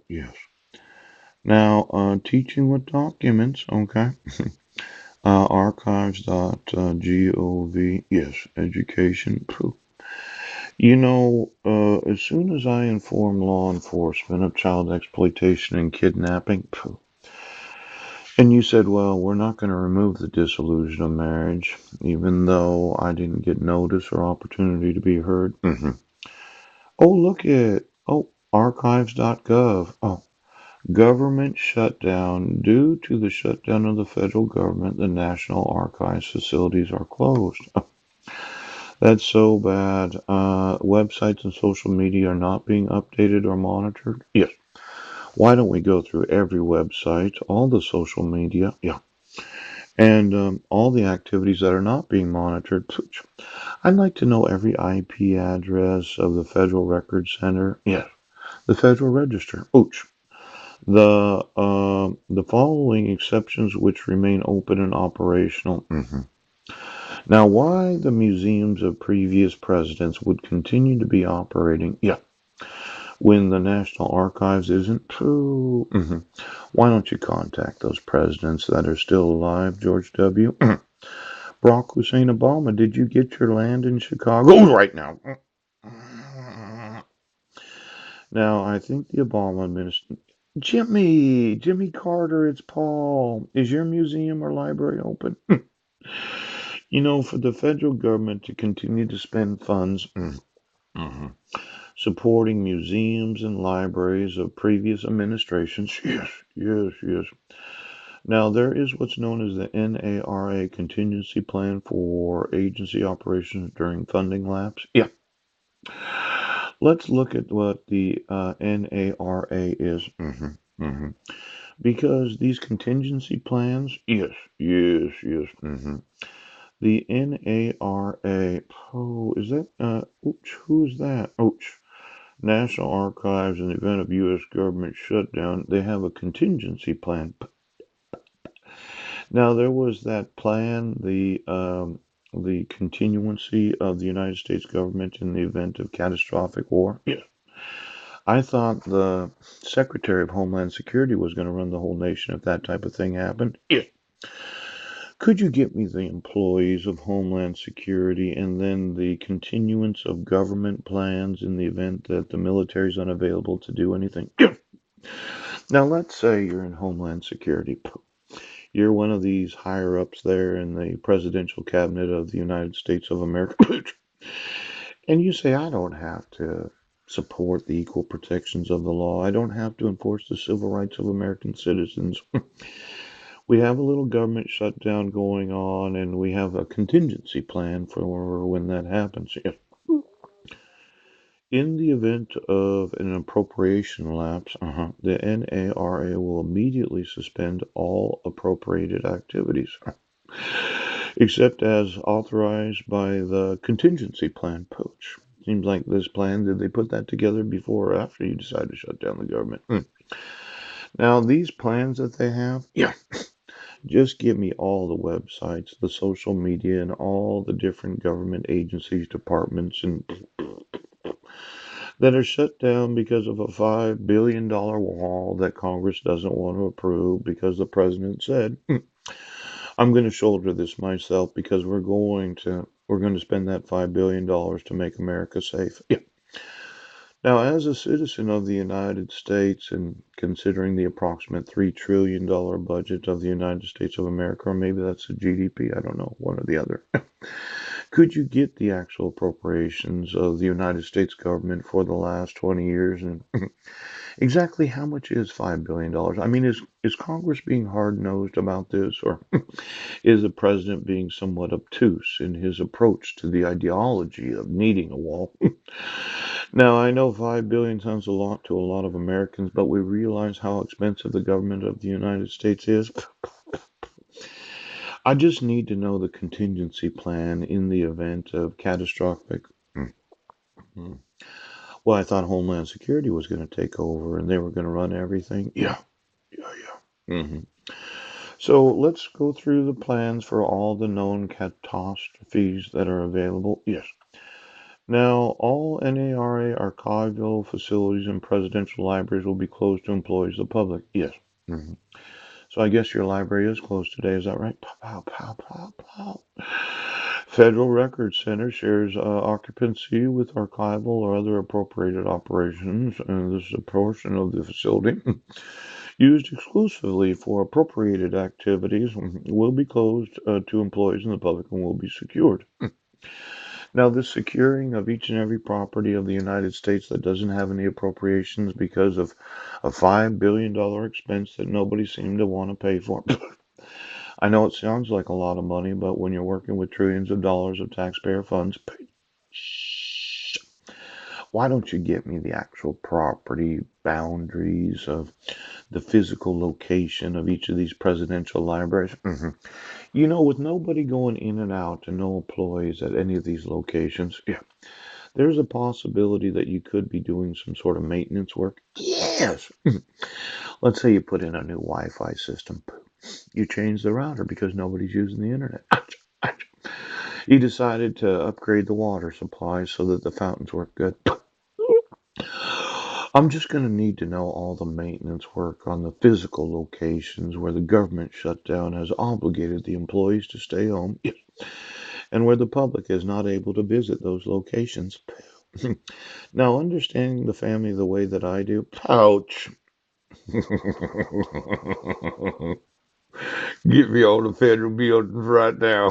Yes. Now, teaching with documents, okay. Archives.gov. Yes, education. Phew. As soon as I inform law enforcement of child exploitation and kidnapping, phew, and you said, well, we're not going to remove the disillusion of marriage, even though I didn't get notice or opportunity to be heard. Oh, look at, archives.gov. Oh, government shutdown. Due to the shutdown of the federal government, the National Archives facilities are closed. That's so bad. Websites and social media are not being updated or monitored. Yes. Why don't we go through every website, all the social media? Yeah. And all the activities that are not being monitored. I'd like to know every IP address of the Federal Records Center. Yes. The Federal Register. Ouch. The following exceptions which remain open and operational. Now, why the museums of previous presidents would continue to be operating? Yeah, when the National Archives isn't true. Why don't you contact those presidents that are still alive, George W. Barack Hussein Obama? Did you get your land in Chicago right now? Now, I think the Obama administration. Jimmy Carter, it's Paul. Is your museum or library open? For the federal government to continue to spend funds mhm, supporting museums and libraries of previous administrations. Yes, yes, yes. Now, there is what's known as the NARA contingency plan for agency operations during funding lapse. Yeah. Let's look at what the NARA is. Because these contingency plans, yes, yes, yes. The NARA, oh, is that, ooch, who is that? Ouch. National Archives, in the event of U.S. government shutdown, they have a contingency plan. Now, there was that plan, the continuancy of the United States government in the event of catastrophic war. Yeah. I thought the Secretary of Homeland Security was going to run the whole nation if that type of thing happened. Yeah. Could you get me the employees of Homeland Security and then the continuance of government plans in the event that the military is unavailable to do anything? Yeah. Now, let's say you're in Homeland Security. You're one of these higher ups there in the presidential cabinet of the United States of America. And you say, I don't have to support the equal protections of the law. I don't have to enforce the civil rights of American citizens. We have a little government shutdown going on, and we have a contingency plan for when that happens. Yeah. In the event of an appropriation lapse, the NARA will immediately suspend all appropriated activities, except as authorized by the contingency plan. Poach. Seems like this plan, did they put that together before or after you decided to shut down the government? Now, these plans that they have, yeah, just give me all the websites, the social media, and all the different government agencies, departments, and that are shut down because of a $5 billion wall that Congress doesn't want to approve because the president said, I'm going to shoulder this myself because we're going to spend that $5 billion to make America safe. Yeah. Now, as a citizen of the United States and considering the approximate $3 trillion budget of the United States of America, or maybe that's the GDP, I don't know, one or the other. Could you get the actual appropriations of the United States government for the last 20 years? And exactly how much is $5 billion? I mean, is Congress being hard nosed about this, or is the president being somewhat obtuse in his approach to the ideology of needing a wall? Now, I know $5 billion sounds a lot to a lot of Americans, but we realize how expensive the government of the United States is. I just need to know the contingency plan in the event of catastrophic. Mhm. Well, I thought Homeland Security was going to take over and they were going to run everything. Yeah, yeah, yeah. So let's go through the plans for all the known catastrophes that are available. Yes. Now, all NARA archival facilities and presidential libraries will be closed to employees of the public. Yes. Mhm. So I guess your library is closed today. Is that right? Pow, pow, pow, pow, pow. Federal Record Center shares occupancy with archival or other appropriated operations, and this is a portion of the facility used exclusively for appropriated activities will be closed to employees and the public and will be secured. Now, the securing of each and every property of the United States that doesn't have any appropriations because of a $5 billion expense that nobody seemed to want to pay for. I know it sounds like a lot of money, but when you're working with trillions of dollars of taxpayer funds, why don't you get me the actual property boundaries of the physical location of each of these presidential libraries? With nobody going in and out and no employees at any of these locations, yeah, there's a possibility that you could be doing some sort of maintenance work. Yes. Let's say you put in a new Wi-Fi system. You change the router because nobody's using the internet. You decided to upgrade the water supply so that the fountains work good. I'm just going to need to know all the maintenance work on the physical locations where the government shutdown has obligated the employees to stay home and where the public is not able to visit those locations. Now, understanding the family the way that I do, ouch. Get me all the federal buildings right now.